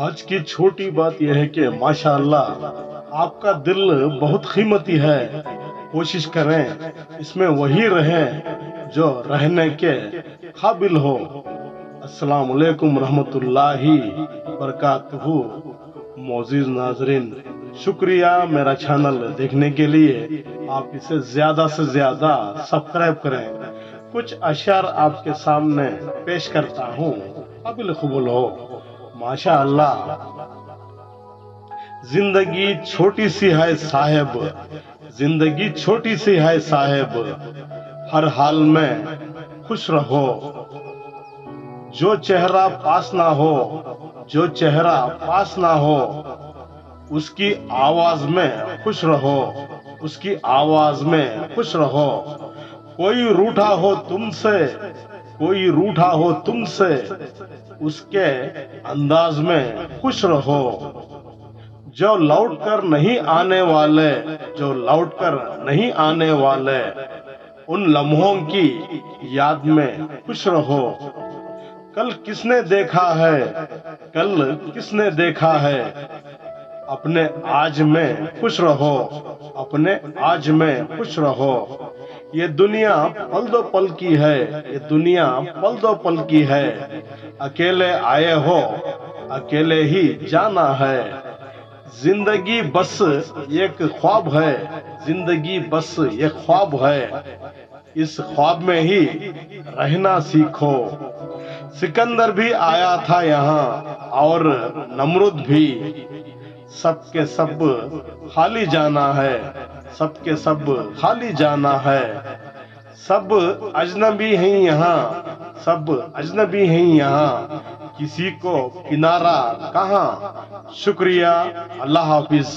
आज की छोटी बात यह है कि माशाअल्लाह आपका दिल बहुत कीमती है। कोशिश करें इसमें वही रहें जो रहने के काबिल हो। अस्सलाम वालेकुम रहमतुल्लाहि बरकातहू। मोअज़्ज़िज़ नाज़रीन, शुक्रिया मेरा चैनल देखने के लिए। आप इसे ज्यादा से ज्यादा सब्सक्राइब करें। कुछ अशार आपके सामने पेश करता हूँ, काबिल कबूल हो। माशाअल्लाह। जिंदगी छोटी सी है साहेब, जिंदगी छोटी सी है साहेब, हर हाल में खुश रहो। जो चेहरा पास ना हो, जो चेहरा पास ना हो, उसकी आवाज में खुश रहो, उसकी आवाज में खुश रहो। कोई रूठा हो तुमसे, कोई रूठा हो तुमसे, उसके अंदाज में खुश रहो। जो लौट कर नहीं आने वाले, जो लौट कर नहीं आने वाले, उन लम्हों की याद में खुश रहो। कल किसने देखा है, कल किसने देखा है, अपने आज में खुश रहो, अपने आज में खुश रहो। ये दुनिया पल दो पल की है, ये दुनिया पल दो पल की है। अकेले आए हो, अकेले ही जाना है। जिंदगी बस एक ख्वाब है, जिंदगी बस एक ख्वाब है, इस ख्वाब में ही रहना सीखो। सिकंदर भी आया था यहाँ और नमरूद भी, सबके सब खाली जाना है, सबके सब खाली जाना है। सब अजनबी हैं यहाँ, सब अजनबी हैं यहाँ, किसी को किनारा कहाँ। शुक्रिया, अल्लाह हाफिज।